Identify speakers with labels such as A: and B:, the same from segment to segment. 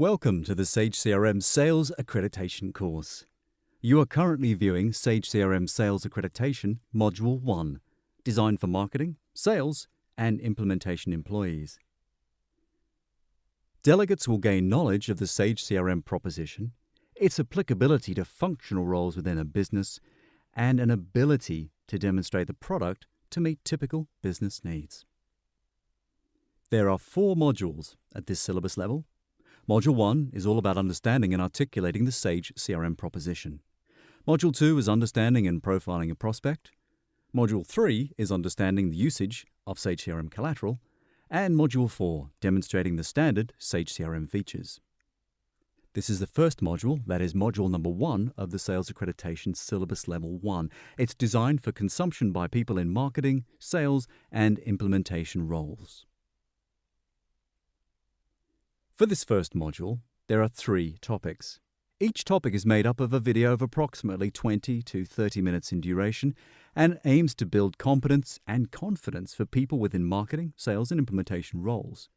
A: Welcome to the Sage CRM Sales Accreditation course. You are currently viewing Sage CRM Sales Accreditation Module 1, designed for marketing, sales, and implementation employees. Delegates will gain knowledge of the Sage CRM proposition, its applicability to functional roles within a business, and an ability to demonstrate the product to meet typical business needs. There are 4 modules at this syllabus level. Module 1 is all about understanding and articulating the Sage CRM proposition. Module 2 is understanding and profiling a prospect. Module 3 is understanding the usage of Sage CRM collateral. And Module 4, demonstrating the standard Sage CRM features. This is the first module, that is module number 1 of the Sales Accreditation Syllabus Level 1. It's designed for consumption by people in marketing, sales, and implementation roles. For this first module, there are 3 topics. Each topic is made up of a video of approximately 20 to 30 minutes in duration and aims to build competence and confidence for people within marketing, sales, and implementation roles.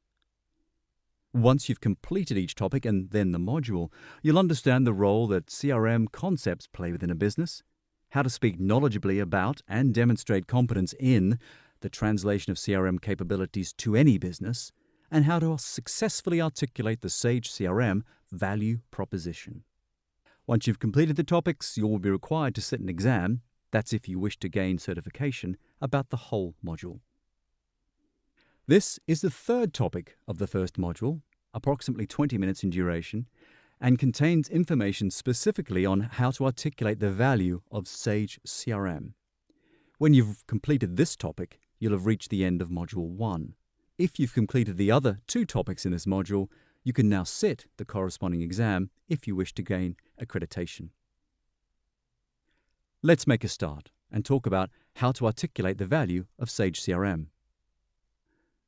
A: Once you've completed each topic and then the module, you'll understand the role that CRM concepts play within a business, how to speak knowledgeably about and demonstrate competence in the translation of CRM capabilities to any business, and how to successfully articulate the Sage CRM value proposition. Once you've completed the topics, you will be required to sit an exam. That's if you wish to gain certification about the whole module. This is the 3rd topic of the first module, approximately 20 minutes in duration, and contains information specifically on how to articulate the value of Sage CRM. When you've completed this topic, you'll have reached the end of Module 1. If you've completed the other 2 topics in this module, you can now sit the corresponding exam if you wish to gain accreditation. Let's make a start and talk about how to articulate the value of Sage CRM.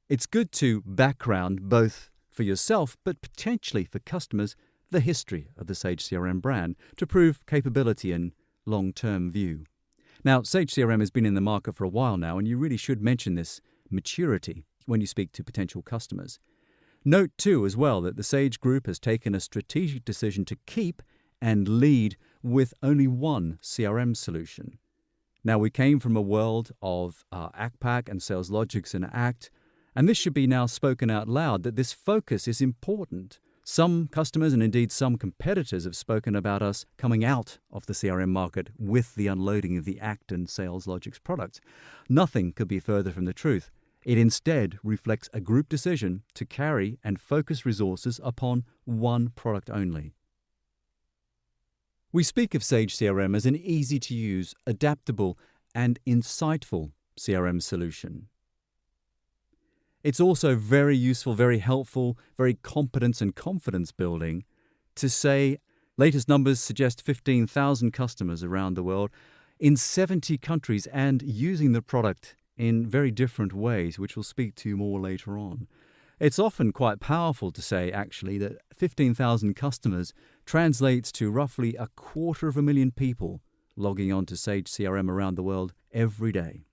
A: It's good to background both for yourself but potentially for customers the history of the Sage CRM brand to prove capability and long-term view. Now, Sage CRM has been in the market for a while now, and you really should mention this maturity when you speak to potential customers. Note too as well that the Sage Group has taken a strategic decision to keep and lead with only one CRM solution. Now, we came from a world of ACPAC and Sales Logics and ACT, and this should be now spoken out loud that this focus is important. Some customers and indeed some competitors have spoken about us coming out of the CRM market with the unloading of the ACT and Sales Logics products. Nothing could be further from the truth. It instead reflects a group decision to carry and focus resources upon one product only. We speak of Sage CRM as an easy-to-use, adaptable, and insightful CRM solution. It's also very useful, very helpful, very competence and confidence building to say latest numbers suggest 15,000 customers around the world in 70 countries and using the product in very different ways, which we'll speak to more later on. It's often quite powerful to say, actually, that 15,000 customers translates to roughly 250,000 people logging on to Sage CRM around the world every day.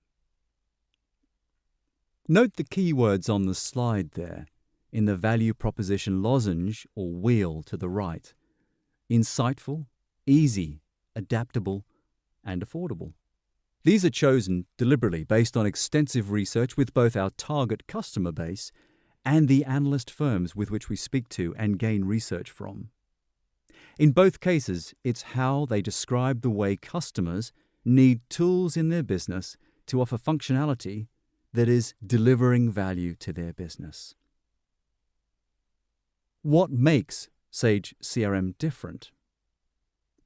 A: Note the keywords on the slide there in the value proposition lozenge or wheel to the right. Insightful, easy, adaptable, and affordable. These are chosen deliberately based on extensive research with both our target customer base and the analyst firms with which we speak to and gain research from. In both cases, it's how they describe the way customers need tools in their business to offer functionality that is delivering value to their business. What makes Sage CRM different?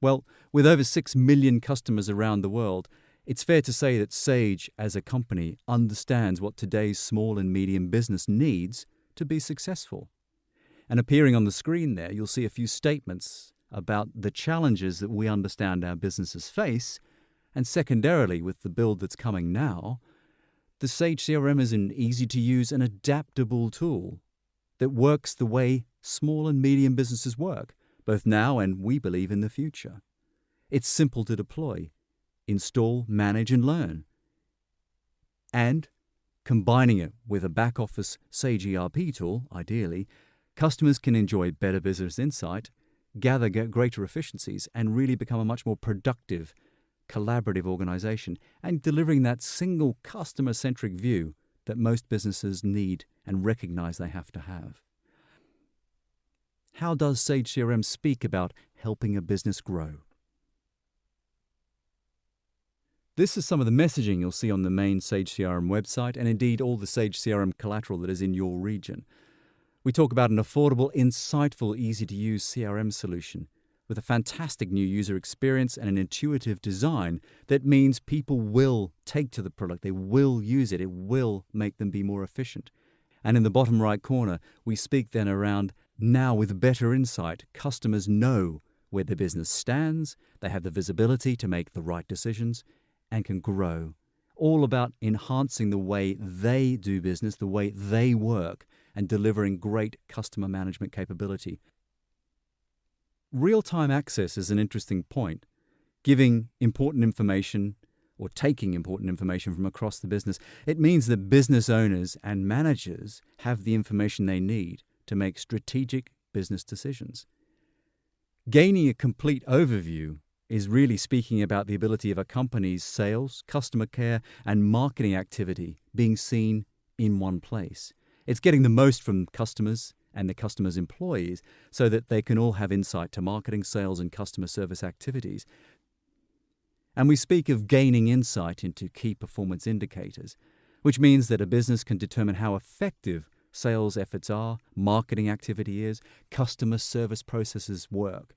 A: Well, with over 6 million customers around the world, it's fair to say that Sage as a company understands what today's small and medium business needs to be successful. And appearing on the screen there, you'll see a few statements about the challenges that we understand our businesses face, and secondarily, with the build that's coming now, the Sage CRM is an easy-to-use and adaptable tool that works the way small and medium businesses work, both now and we believe in the future. It's simple to deploy, install, manage, and learn. And combining it with a back-office Sage ERP tool, ideally, Customers can enjoy better business insight, gather greater efficiencies, and really become a much more productive, collaborative organization, and delivering that single customer-centric view that most businesses need and recognize they have to have. How does Sage CRM speak about helping a business grow? This is some of the messaging you'll see on the main Sage CRM website, and indeed all the Sage CRM collateral that is in your region. We talk about an affordable, insightful, easy-to-use CRM solution with a fantastic new user experience and an intuitive design that means people will take to the product, they will use it, it will make them be more efficient. And in the bottom right corner, we speak then around now with better insight, customers know where their business stands, they have the visibility to make the right decisions, and can grow. All about enhancing the way they do business, the way they work, and delivering great customer management capability. Real-time access is an interesting point, giving important information or taking important information from across the business. It means that business owners and managers have the information they need to make strategic business decisions. Gaining a complete overview is really speaking about the ability of a company's sales, customer care, and marketing activity being seen in one place. It's getting the most from customers and the customer's employees so that they can all have insight to marketing, sales, and customer service activities. And we speak of gaining insight into key performance indicators, which means that a business can determine how effective sales efforts are, marketing activity is, customer service processes work.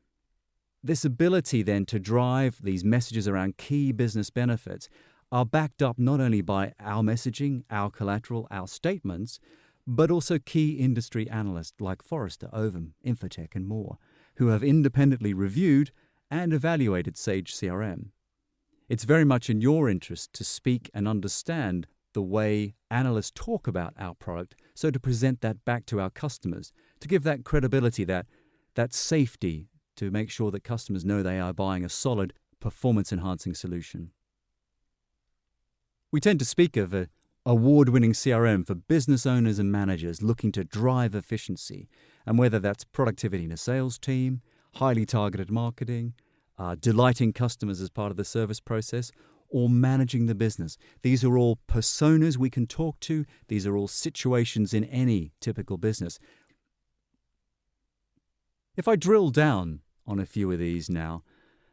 A: This ability then to drive these messages around key business benefits are backed up not only by our messaging, our collateral, our statements, but also key industry analysts like Forrester, Ovum, Infotech, and more, who have independently reviewed and evaluated Sage CRM. It's very much in your interest to speak and understand the way analysts talk about our product, so to present that back to our customers, to give that credibility, that safety, to make sure that customers know they are buying a solid, performance-enhancing solution. We tend to speak of an award-winning CRM for business owners and managers looking to drive efficiency, and whether that's productivity in a sales team, highly targeted marketing, delighting customers as part of the service process, or managing the business. These are all personas we can talk to. These are all situations in any typical business. If I drill down on a few of these now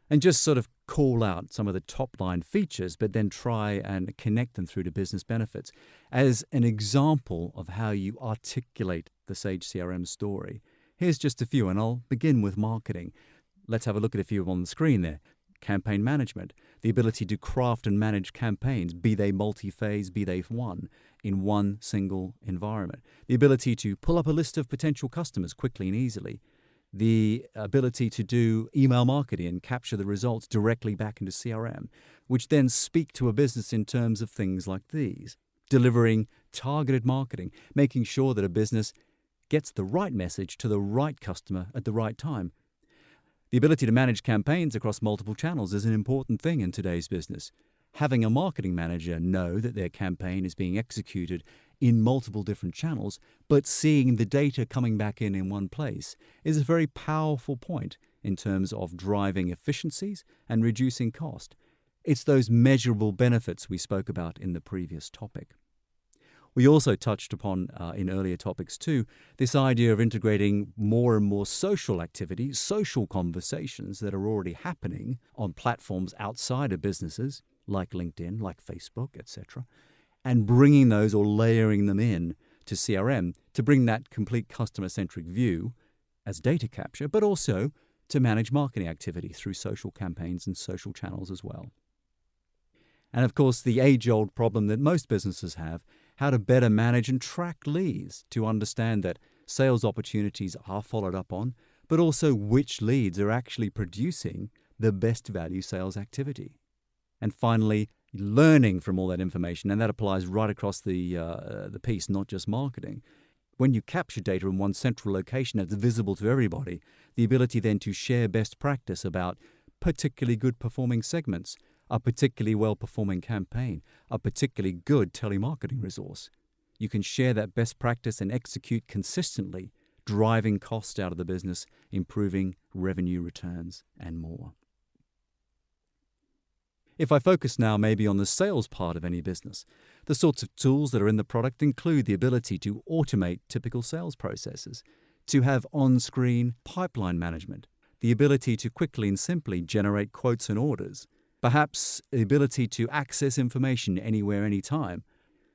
A: and just sort of call out some of the top-line features, but then try and connect them through to business benefits as an example of how you articulate the Sage CRM story. Here's just a few, and I'll begin with marketing. Let's have a look at a few on the screen there. Campaign management, the ability to craft and manage campaigns, be they multi-phase, be they one, in one single environment. The ability to pull up a list of potential customers quickly and easily. The ability to do email marketing and capture the results directly back into CRM, which then speak to a business in terms of things like these. Delivering targeted marketing, making sure that a business gets the right message to the right customer at the right time. The ability to manage campaigns across multiple channels is an important thing in today's business. Having a marketing manager know that their campaign is being executed in multiple different channels, but seeing the data coming back in one place is a very powerful point in terms of driving efficiencies and reducing cost. It's those measurable benefits we spoke about in the previous topic. We also touched upon, in earlier topics too, this idea of integrating more and more social activities, social conversations that are already happening on platforms outside of businesses, like LinkedIn, like Facebook, etc., and bringing those or layering them in to CRM to bring that complete customer-centric view as data capture, but also to manage marketing activity through social campaigns and social channels as well. And of course, the age-old problem that most businesses have, how to better manage and track leads to understand that sales opportunities are followed up on, but also which leads are actually producing the best value sales activity. And finally, learning from all that information, and that applies right across the piece, not just marketing. When you capture data in one central location that's visible to everybody, the ability then to share best practice about particularly good performing segments, a particularly well-performing campaign, a particularly good telemarketing resource. You can share that best practice and execute consistently driving cost out of the business, improving revenue returns, and more. If I focus now maybe on the sales part of any business, the sorts of tools that are in the product include the ability to automate typical sales processes, to have on-screen pipeline management, the ability to quickly and simply generate quotes and orders, perhaps the ability to access information anywhere, anytime,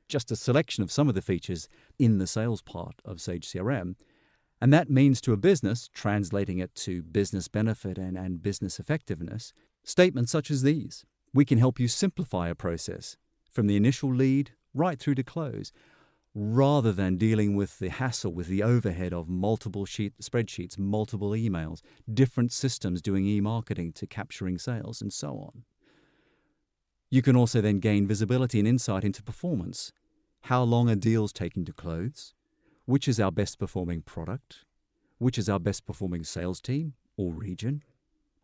A: just a selection of some of the features in the sales part of Sage CRM. And that means to a business, translating it to business benefit and business effectiveness, statements such as these. We can help you simplify a process from the initial lead right through to close, rather than dealing with the hassle, with the overhead of multiple spreadsheets, multiple emails, different systems doing e-marketing to capturing sales, and so on. You can also then gain visibility and insight into performance. How long are deals taking to close? Which is our best performing product? Which is our best performing sales team or region?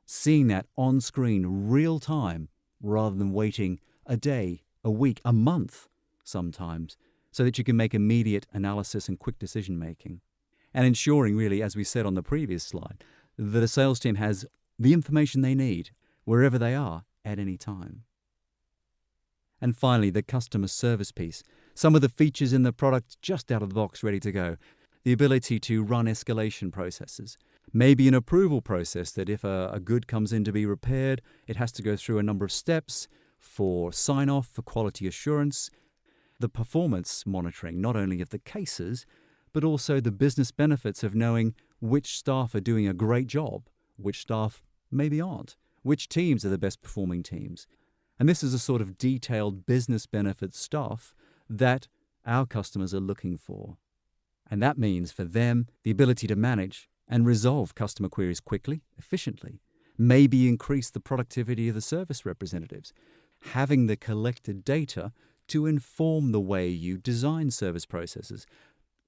A: Seeing that on screen real time rather than waiting a day, a week, a month sometimes, so that you can make immediate analysis and quick decision making. And ensuring really, as we said on the previous slide, that a sales team has the information they need wherever they are at any time. And finally, the customer service piece. Some of the features in the product just out of the box, ready to go. The ability to run escalation processes. Maybe an approval process that if a good comes in to be repaired, it has to go through a number of steps for sign-off, for quality assurance. The performance monitoring, not only of the cases, but also the business benefits of knowing which staff are doing a great job, which staff maybe aren't, which teams are the best performing teams. And this is a sort of detailed business benefit stuff that our customers are looking for. And that means for them the ability to manage and resolve customer queries quickly, efficiently, maybe increase the productivity of the service representatives, having the collected data to inform the way you design service processes,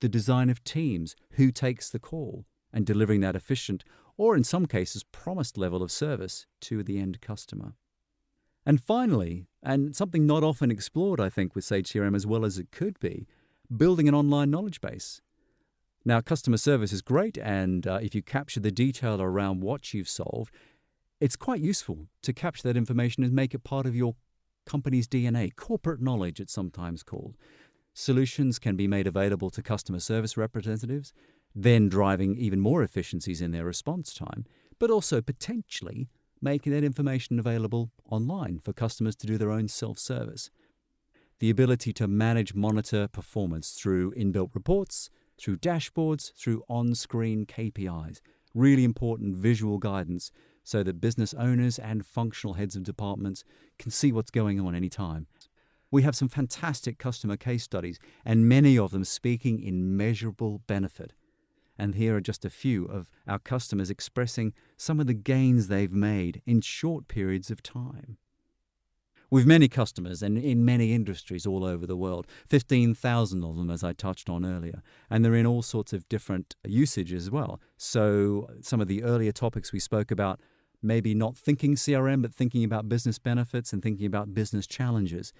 A: the design of teams, who takes the call, and delivering that efficient, or in some cases promised level of service to the end customer. And finally, and something not often explored, I think, with Sage CRM as well as it could be, building an online knowledge base. Now, customer service is great, and if you capture the detail around what you've solved, it's quite useful to capture that information and make it part of your company's DNA, corporate knowledge it's sometimes called. Solutions can be made available to customer service representatives, then driving even more efficiencies in their response time, but also potentially making that information available online for customers to do their own self-service. The ability to manage, monitor performance through inbuilt reports, through dashboards, through on-screen KPIs. Really important visual guidance so that business owners and functional heads of departments can see what's going on anytime. We have some fantastic customer case studies, and many of them speaking in measurable benefit. And here are just a few of our customers expressing some of the gains they've made in short periods of time. With many customers and in many industries all over the world, 15,000 of them, as I touched on earlier, and they're in all sorts of different usage as well. So some of the earlier topics we spoke about, maybe not thinking CRM, but thinking about business benefits and thinking about business challenges.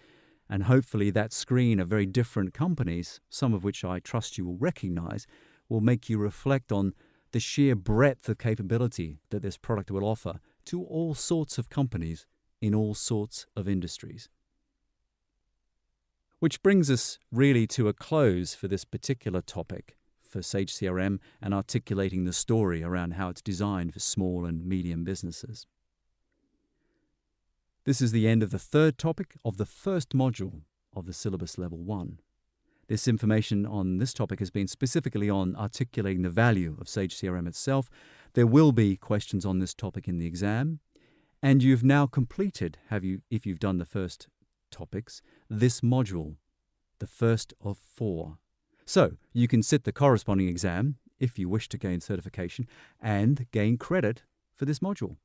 A: And hopefully that screen of very different companies, some of which I trust you will recognize, will make you reflect on the sheer breadth of capability that this product will offer to all sorts of companies in all sorts of industries. Which brings us really to a close for this particular topic for Sage CRM and articulating the story around how it's designed for small and medium businesses. This is the end of the third topic of the first module of the Syllabus Level 1. This information on this topic has been specifically on articulating the value of Sage CRM itself. There will be questions on this topic in the exam. And you've now completed, if you've done the first topics, this module, the first of 4. So you can sit the corresponding exam if you wish to gain certification and gain credit for this module.